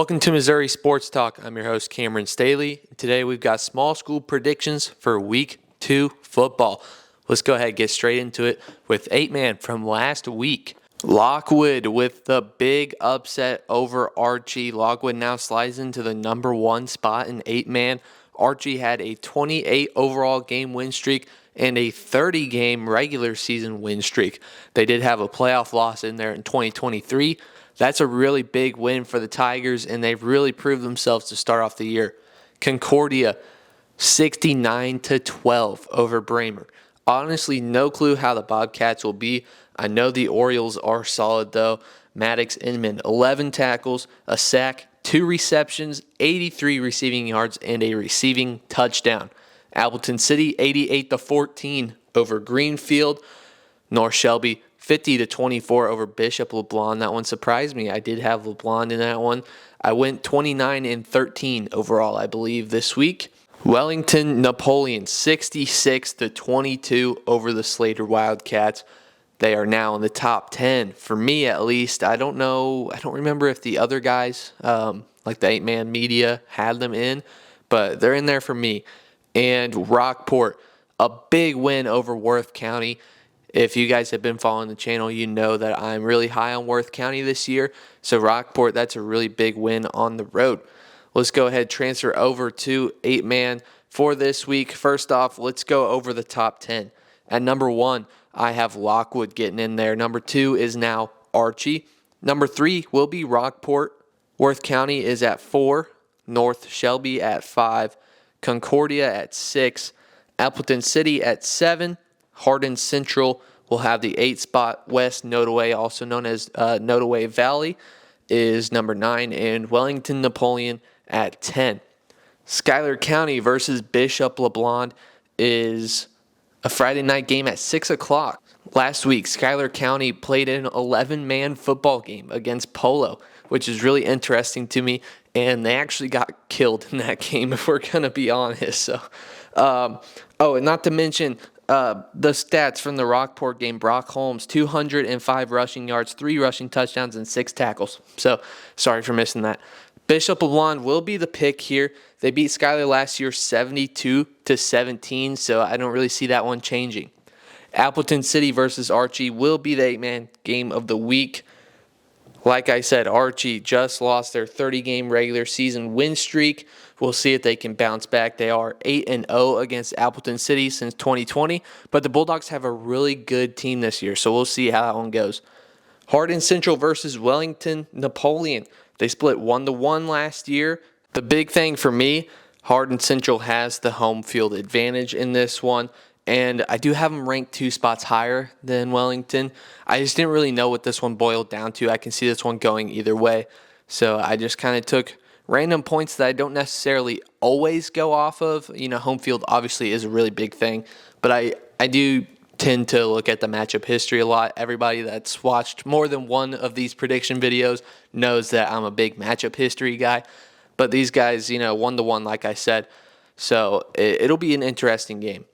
Welcome to Missouri Sports Talk. I'm your host, Cameron Staley. Today we've got small school predictions for Week 2 football. Let's go ahead and get straight into it with 8-man from last week. Lockwood with the big upset over Archie. Lockwood now slides into the number 1 spot in 8-man. Archie had a 28 overall game win streak and a 30-game regular season win streak. They did have a playoff loss in there in 2023. That's a really big win for the Tigers, and they've really proved themselves to start off the year. Concordia, 69-12 over Bramer. Honestly, no clue how the Bobcats will be. I know the Orioles are solid, though. Maddox Inman, 11 tackles, a sack, 2 receptions, 83 receiving yards, and a receiving touchdown. Appleton City, 88-14 over Greenfield. North Shelby, 50-24 over Bishop LeBlond. That one surprised me. I did have LeBlond in that one. I went 29-13 overall, I believe, this week. Wellington Napoleon, 66-22 over the Slater Wildcats. They are now in the top 10 for me, at least. I don't know. I don't remember if the other guys, like the 8-man media, had them in, but they're in there for me. And Rockport, a big win over Worth County. If you guys have been following the channel, you know that I'm really high on Worth County this year. So Rockport, that's a really big win on the road. Let's go ahead and transfer over to 8-man for this week. First off, let's go over the top 10. At number 1, I have Lockwood getting in there. Number 2 is now Archie. Number 3 will be Rockport. Worth County is at 4. North Shelby at 5. Concordia at 6. Appleton City at 7. Hardin Central will have the 8 spot. West Nodaway, also known as Nodaway Valley, is number 9. And Wellington Napoleon at 10. Schuyler County versus Bishop LeBlond is a Friday night game at 6 o'clock. Last week, Schuyler County played an 11-man football game against Polo, which is really interesting to me. And they actually got killed in that game, if we're going to be honest. So, and not to mention the stats from the Rockport game. Brock Holmes, 205 rushing yards, 3 rushing touchdowns, and 6 tackles. So, sorry for missing that. Bishop LeBlond will be the pick here. They beat Schuyler last year 72-17, so I don't really see that one changing. Appleton City versus Archie will be the 8-man game of the week. Like I said, Archie just lost their 30-game regular season win streak. We'll see if they can bounce back. They are 8-0 against Appleton City since 2020, but the Bulldogs have a really good team this year, so we'll see how that one goes. Hardin Central versus Wellington Napoleon. They split 1-1 last year. The big thing for me, Hardin Central has the home field advantage in this one. And I do have them ranked 2 spots higher than Wellington. I just didn't really know what this one boiled down to. I can see this one going either way. So I just kind of took random points that I don't necessarily always go off of. You know, home field obviously is a really big thing. But I do tend to look at the matchup history a lot. Everybody that's watched more than one of these prediction videos knows that I'm a big matchup history guy. But these guys, 1-1, like I said. So it'll be an interesting game.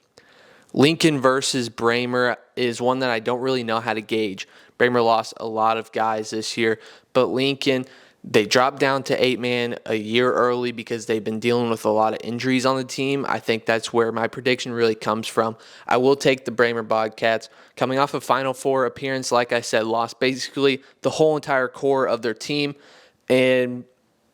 Lincoln versus Bramer is one that I don't really know how to gauge. Bramer lost a lot of guys this year, but Lincoln, they dropped down to 8-man a year early because they've been dealing with a lot of injuries on the team. I think that's where my prediction really comes from. I will take the Bramer Bobcats. Coming off a Final Four appearance, like I said, lost basically the whole entire core of their team, and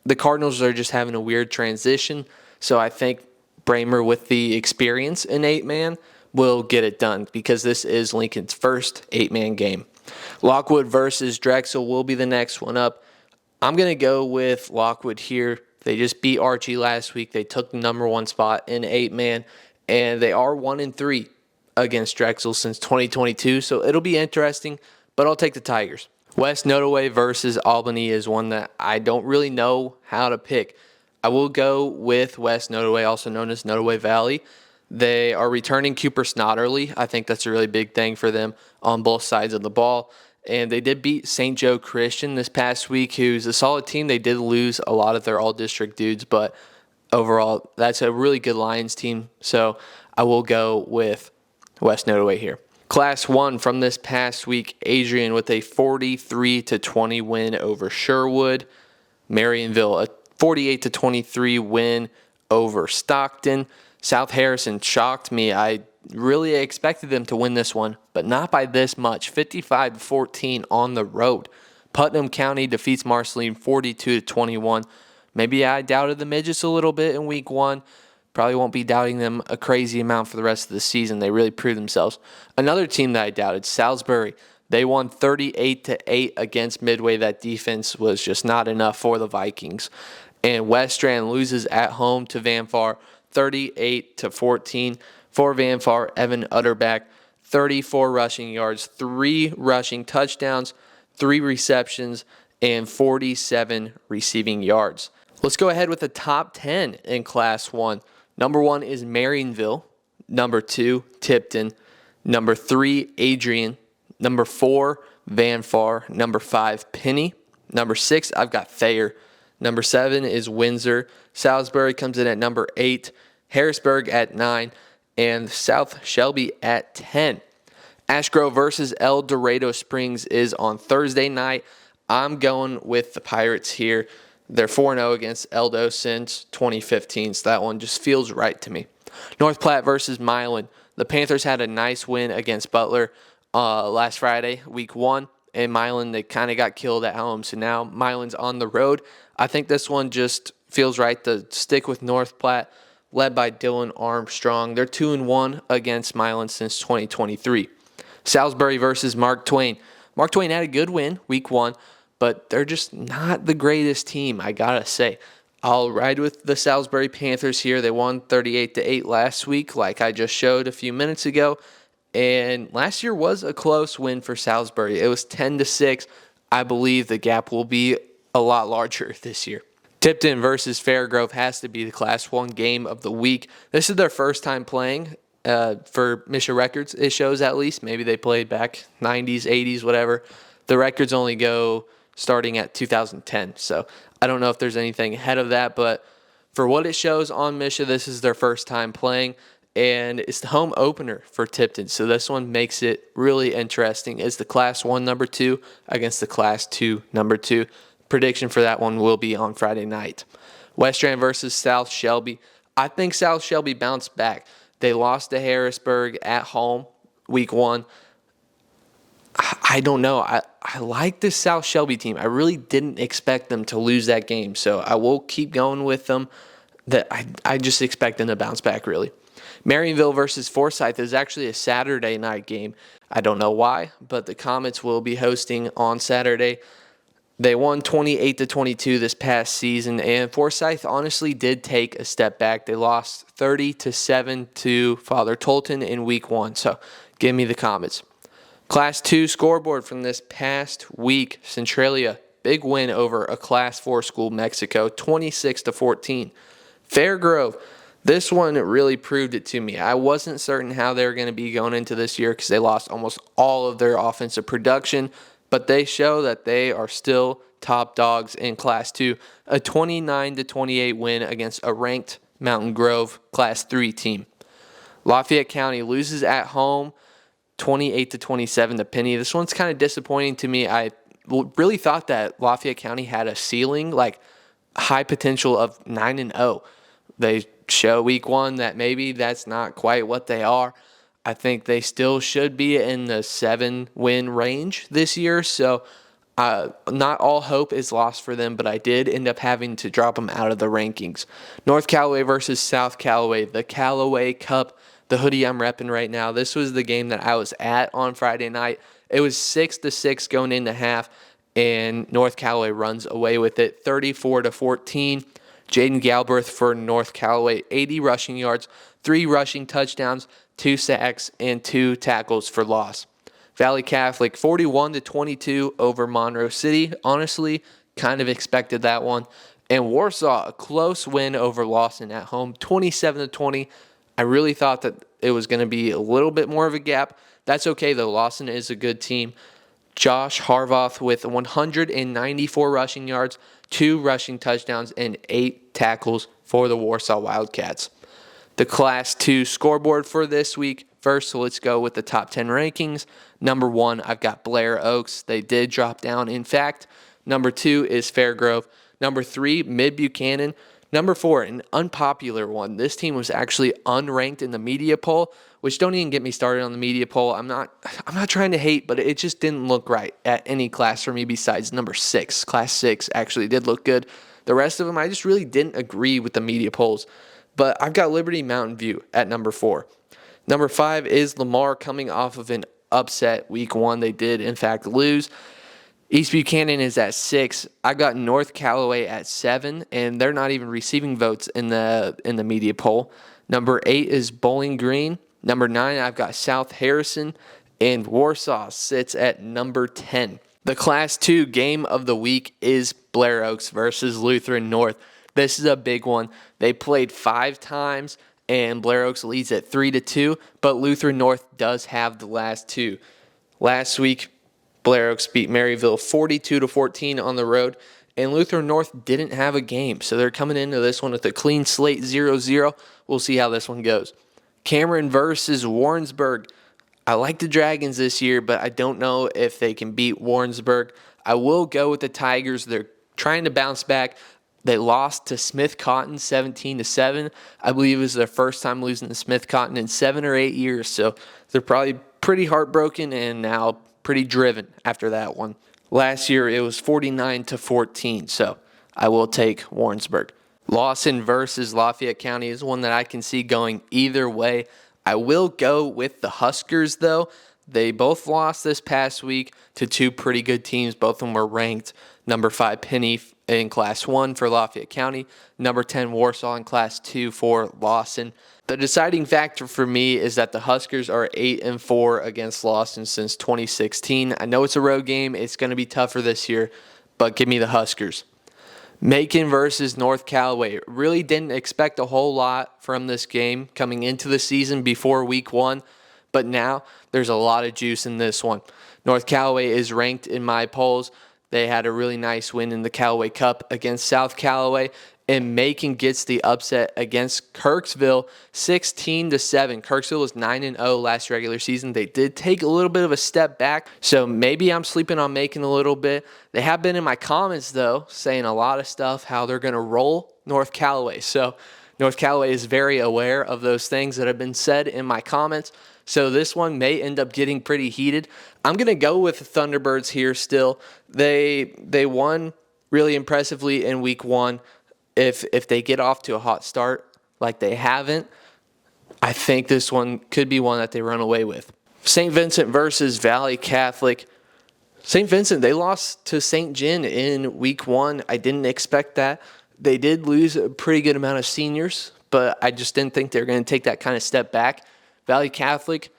the Cardinals are just having a weird transition. So I think Bramer, with the experience in 8-man, will get it done because this is Lincoln's first 8-man game. Lockwood versus Drexel will be the next one up. I'm going to go with Lockwood here. They just beat Archie last week. They took the number 1 spot in 8-man, and they are 1-3 against Drexel since 2022, so it'll be interesting, but I'll take the Tigers. West Nodaway versus Albany is one that I don't really know how to pick. I will go with West Nodaway, also known as Nodaway Valley. They are returning Cooper Snotterly. I think that's a really big thing for them on both sides of the ball. And they did beat St. Joe Christian this past week, who's a solid team. They did lose a lot of their all-district dudes, but overall, that's a really good Lions team. So I will go with West Nodaway here. Class 1 from this past week, Adrian with a 43-20 win over Sherwood. Marionville, a 48-23 win over Stockton. South Harrison shocked me. I really expected them to win this one, but not by this much. 55-14 on the road. Putnam County defeats Marceline 42-21. Maybe I doubted the Midgets a little bit in week 1. Probably won't be doubting them a crazy amount for the rest of the season. They really proved themselves. Another team that I doubted, Salisbury. They won 38-8 against Midway. That defense was just not enough for the Vikings. And West Strand loses at home to Vanfar 38-14. For Vanfar, Evan Utterback, 34 rushing yards, 3 rushing touchdowns, 3 receptions, and 47 receiving yards. Let's go ahead with the top 10 in Class 1. Number 1 is Marionville. Number 2, Tipton. Number 3, Adrian. Number 4, Vanfar. Number 5, Penny. Number 6, I've got Thayer. Number 7 is Windsor. Salisbury comes in at number 8. Harrisburg at 9. And South Shelby at 10. Ash Grove versus El Dorado Springs is on Thursday night. I'm going with the Pirates here. They're 4-0 against Eldo since 2015, so that one just feels right to me. North Platte versus Milan. The Panthers had a nice win against Butler last Friday, week 1. And Milan, they kind of got killed at home, so now Milan's on the road. I think this one just feels right to stick with North Platte, led by Dylan Armstrong. They're 2-1 against Milan since 2023. Salisbury versus Mark Twain. Mark Twain had a good win week 1, but they're just not the greatest team, I gotta say. I'll ride with the Salisbury Panthers here. They won 38-8 last week, like I just showed a few minutes ago. And last year was a close win for Salisbury. It was 10-6. I believe the gap will be a lot larger this year. Tipton versus Fairgrove has to be the Class 1 game of the week. This is their first time playing for Misha Records, it shows at least. Maybe they played back 90s, 80s, whatever. The records only go starting at 2010, so I don't know if there's anything ahead of that, but for what it shows on Misha, this is their first time playing, and it's the home opener for Tipton, so this one makes it really interesting. It's the Class 1 number 2 against the Class 2 number 2. Prediction for that one will be on Friday night. West Strand versus South Shelby. I think South Shelby bounced back. They lost to Harrisburg at home week 1. I don't know. I like this South Shelby team. I really didn't expect them to lose that game, so I will keep going with them. That I just expect them to bounce back, really. Marionville versus Forsyth is actually a Saturday night game. I don't know why, but the Comets will be hosting on Saturday. They won 28-22 this past season, and Forsyth honestly did take a step back. They lost 30-7 to Father Tolton in week 1, so give me the Comets. Class 2 scoreboard from this past week, Centralia, big win over a Class 4 school, Mexico, 26-14. Fairgrove, this one really proved it to me. I wasn't certain how they were going to be going into this year because they lost almost all of their offensive production, but they show that they are still top dogs in Class 2. A 29-28 win against a ranked Mountain Grove Class 3 team. Lafayette County loses at home 28-27 to Penny. This one's kind of disappointing to me. I really thought that Lafayette County had a ceiling, like high potential of 9-0. They show week 1 that maybe that's not quite what they are. I think they still should be in the 7-win range this year, so not all hope is lost for them, but I did end up having to drop them out of the rankings. North Callaway versus South Callaway, the Callaway Cup, the hoodie I'm repping right now. This was the game that I was at on Friday night. It was 6-6 going into half, and North Callaway runs away with it, 34-14. Jaden Galbraith for North Callaway, 80 rushing yards, 3 rushing touchdowns, 2 sacks, and 2 tackles for loss. Valley Catholic, 41-22 over Monroe City. Honestly, kind of expected that one. And Warsaw, a close win over Lawson at home, 27-20. I really thought that it was going to be a little bit more of a gap. That's okay, though. Lawson is a good team. Josh Harvoth with 194 rushing yards, 2 rushing touchdowns, and 8 tackles for the Warsaw Wildcats. The Class 2 scoreboard for this week. First, so let's go with the top 10 rankings. Number 1, I've got Blair Oaks. They did drop down. In fact, number 2 is Fairgrove. Number 3, Mid Buchanan. Number 4, an unpopular one. This team was actually unranked in the media poll, which don't even get me started on the media poll. I'm not trying to hate, but it just didn't look right at any class for me besides number 6. Class 6 actually did look good. The rest of them, I just really didn't agree with the media polls. But I've got Liberty Mountain View at number 4. Number 5 is Lamar, coming off of an upset week 1. They did, in fact, lose. East Buchanan is at 6. I got North Callaway at 7, and they're not even receiving votes in the media poll. Number 8 is Bowling Green. Number 9, I've got South Harrison, and Warsaw sits at number 10. The Class 2 game of the week is Blair Oaks versus Lutheran North. This is a big one. They played 5 times, and Blair Oaks leads at 3-2, but Lutheran North does have the last 2. Last week, Blair Oaks beat Maryville 42-14 on the road, and Lutheran North didn't have a game, so they're coming into this one with a clean slate 0-0. We'll see how this one goes. Cameron versus Warrensburg. I like the Dragons this year, but I don't know if they can beat Warrensburg. I will go with the Tigers. They're trying to bounce back. They lost to Smith Cotton 17-7. I believe it was their first time losing to Smith Cotton in 7 or 8 years, so they're probably pretty heartbroken and now pretty driven after that one. Last year, it was 49-14, so I will take Warrensburg. Lawson versus Lafayette County is one that I can see going either way. I will go with the Huskers, though. They both lost this past week to 2 pretty good teams. Both of them were ranked. Number 5, Penny in Class 1 for Lafayette County. Number 10, Warsaw in Class 2 for Lawson. The deciding factor for me is that the Huskers are 8-4 against Lawson since 2016. I know it's a road game. It's going to be tougher this year, but give me the Huskers. Macon versus North Callaway. Really didn't expect a whole lot from this game coming into the season before week 1, but now there's a lot of juice in this one. North Callaway is ranked in my polls. They had a really nice win in the Callaway Cup against South Callaway, and Macon gets the upset against Kirksville 16-7. Kirksville was 9-0 last regular season. They did take a little bit of a step back, so maybe I'm sleeping on Macon a little bit. They have been in my comments, though, saying a lot of stuff, how they're going to roll North Callaway. So North Callaway is very aware of those things that have been said in my comments. So this one may end up getting pretty heated. I'm going to go with the Thunderbirds here still. They won really impressively in week 1. If they get off to a hot start like they haven't, I think this one could be one that they run away with. St. Vincent versus Valley Catholic. St. Vincent, they lost to St. John in week 1. I didn't expect that. They did lose a pretty good amount of seniors, but I just didn't think they were going to take that kind of step back. Valley Catholic,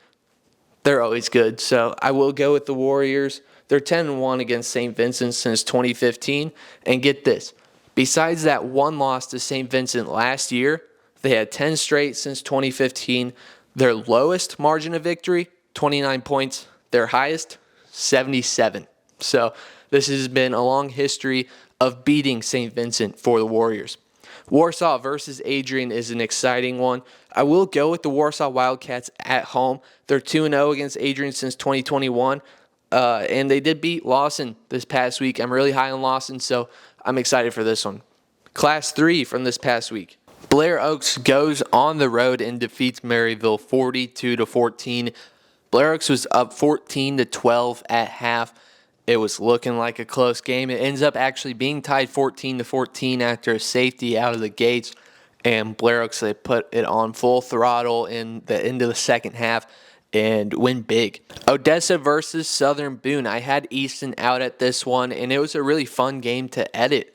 they're always good, so I will go with the Warriors. They're 10-1 against St. Vincent since 2015, and get this. Besides that one loss to St. Vincent last year, they had 10 straight since 2015. Their lowest margin of victory, 29 points. Their highest, 77. So this has been a long history of beating St. Vincent for the Warriors. Warsaw versus Adrian is an exciting one. I will go with the Warsaw Wildcats at home. They're 2-0 against Adrian since 2021. And they did beat Lawson this past week. I'm really high on Lawson, so I'm excited for this one. Class 3 from this past week. Blair Oaks goes on the road and defeats Maryville 42-14. Blair Oaks was up 14-12 at half. It was looking like a close game. It ends up actually being tied 14-14 after a safety out of the gates. And Blair Oaks, they put it on full throttle in the end of the second half and win big. Odessa versus Southern Boone. I had Easton out at this one, and it was a really fun game to edit.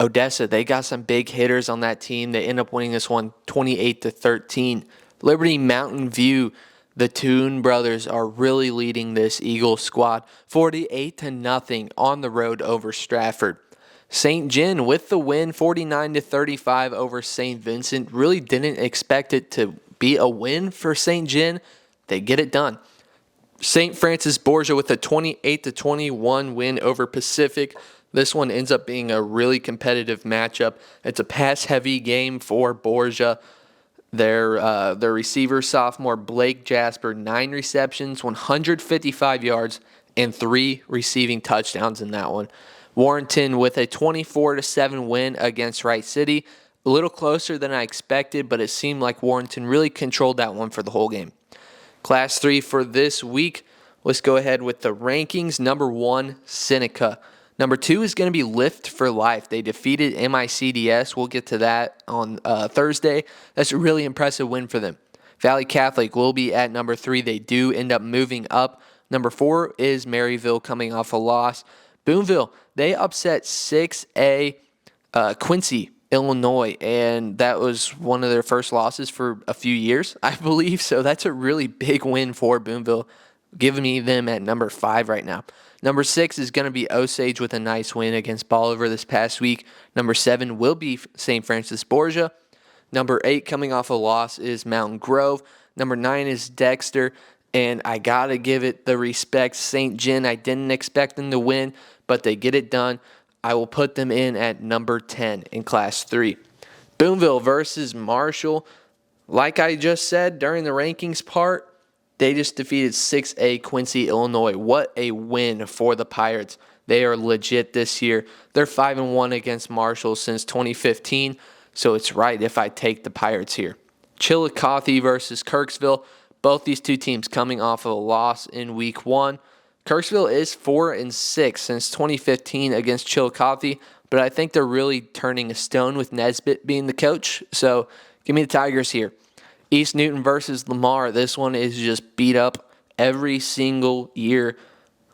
Odessa, they got some big hitters on that team. They end up winning this one 28-13. Liberty Mountain View, the Toon brothers are really leading this Eagles squad 48-0 on the road over Stratford. St. John with the win 49-35 over St. Vincent. Really didn't expect it to be a win for St. John. They get it done. St. Francis Borgia with a 28-21 win over Pacific. This one ends up being a really competitive matchup. It's a pass-heavy game for Borgia. Their receiver, sophomore Blake Jasper, 9 receptions, 155 yards, and 3 receiving touchdowns in that one. Warrenton with a 24-7 win against Wright City. A little closer than I expected, but it seemed like Warrenton really controlled that one for the whole game. Class 3 for this week. Let's go ahead with the rankings. Number 1, Seneca. Number 2 is going to be Lift for Life. They defeated MICDS. We'll get to that on Thursday. That's a really impressive win for them. Valley Catholic will be at number 3. They do end up moving up. Number 4 is Maryville coming off a loss. Boonville, they upset 6A Quincy, Illinois, and that was one of their first losses for a few years, I believe. So that's a really big win for Boonville, giving me them at number 5 right now. Number 6 is going to be Osage with a nice win against Bolivar this past week. Number 7 will be St. Francis Borgia. Number 8 coming off a loss is Mountain Grove. Number 9 is Dexter. And I got to give it the respect. St. John, I didn't expect them to win, but they get it done. I will put them in at number 10 in Class 3. Boonville versus Marshall. Like I just said during the rankings part, they just defeated 6A Quincy, Illinois. What a win for the Pirates. They are legit this year. They're 5-1 against Marshall since 2015, so it's right if I take the Pirates here. Chillicothe versus Kirksville. Both these two teams coming off of a loss in week 1. Kirksville is 4-6 since 2015 against Chillicothe, but I think they're really turning a stone with Nesbitt being the coach. So give me the Tigers here. East Newton versus Lamar. This one is just beat up every single year.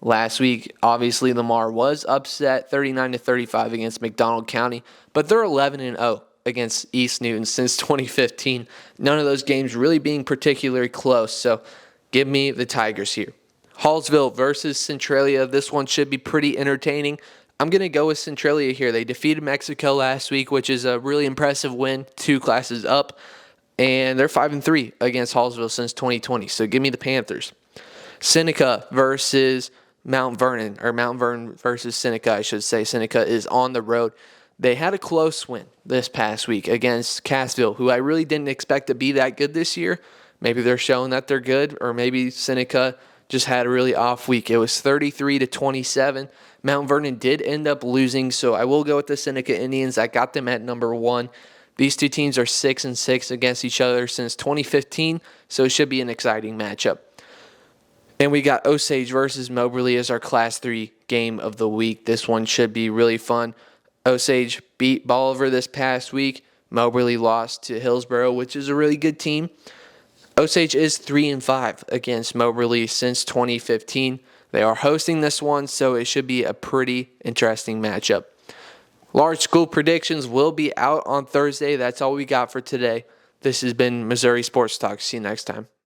Last week, obviously, Lamar was upset 39-35 against McDonald County, but they're 11-0 against East Newton since 2015. None of those games really being particularly close, so give me the Tigers here. Hallsville versus Centralia. This one should be pretty entertaining. I'm going to go with Centralia here. They defeated Mexico last week, which is a really impressive win, 2 classes up, and they're 5-3 against Hallsville since 2020, so give me the Panthers. Seneca versus Mount Vernon, or Mount Vernon versus Seneca, I should say. Seneca is on the road. They had a close win this past week against Cassville, who I really didn't expect to be that good this year. Maybe they're showing that they're good, or maybe Seneca just had a really off week. It was 33-27. Mount Vernon did end up losing, so I will go with the Seneca Indians. I got them at number 1. These two teams are 6-6 against each other since 2015, so it should be an exciting matchup. And we got Osage versus Moberly as our Class 3 game of the week. This one should be really fun. Osage beat Bolivar this past week. Moberly lost to Hillsboro, which is a really good team. Osage is 3-5 against Moberly since 2015. They are hosting this one, so it should be a pretty interesting matchup. Large school predictions will be out on Thursday. That's all we got for today. This has been Missouri Sports Talk. See you next time.